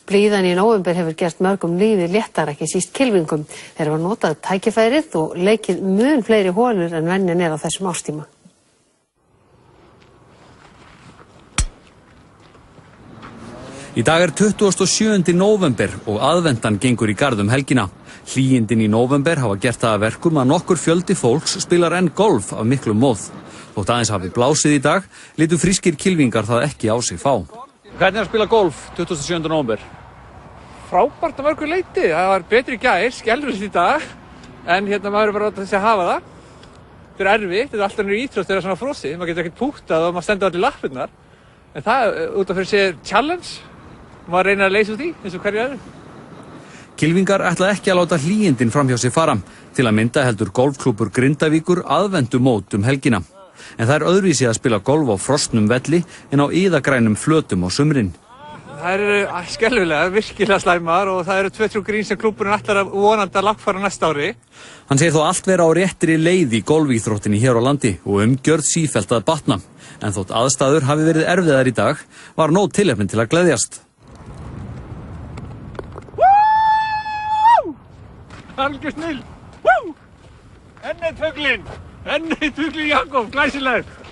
Blíðan í nóvember hefur gert mörgum lífið léttara, ekki síst kylfingum. Þeir hafa notað tækifærið og leikið mun fleiri holur en venjan á þessum árstíma. Í dag 27. nóvember og aðventan gengur í garð helgina. Hlýindin í nóvember hafa gert það að verkum að nokkur fjöldi fólks spilar enn golf af miklum móð. Þótt aðeins hafi blásið í dag, litu frískir kylfingar það ekki á sig fá. Hvernig að spila golf 27. nóvember? Frábært að mörgu leyti. Það var betri í gær, skelfilegt í dag. En maður bara að þessi að hafa það. Þetta erfitt, þetta alltaf nýr íþrótt þegar svona frosið. Maður getur ekkert púktað og maður stendur allir lappirnar. En það út af fyrir sig challenge. Maður reynir að leysa úr því, eins og hverju öðru. Kylfingar ætla ekki að láta hlýindin framhjá sig fara. Til að mynda heldur golfklúbbur Grindavíkur aðvendumót helgina. En það öðruvísi að spila golf á frostnum velli en á iðagrænum flötum á sumrin. Það eru skelfilega, virkilega slæmar og það eru 2-3 grín sem klúbburinn ætlar að vonandi að lagfæra næsta ári. Hann segir þó allt vera á réttri leið í golfíþróttinni hér á landi og umgjörð sífellt að batna. En þótt aðstæður hafi verið erfiðar í dag, var nóg tilefni til að gleðjast. Algjör snill! Enn eitt fuglinn Jakob, glæsilegt!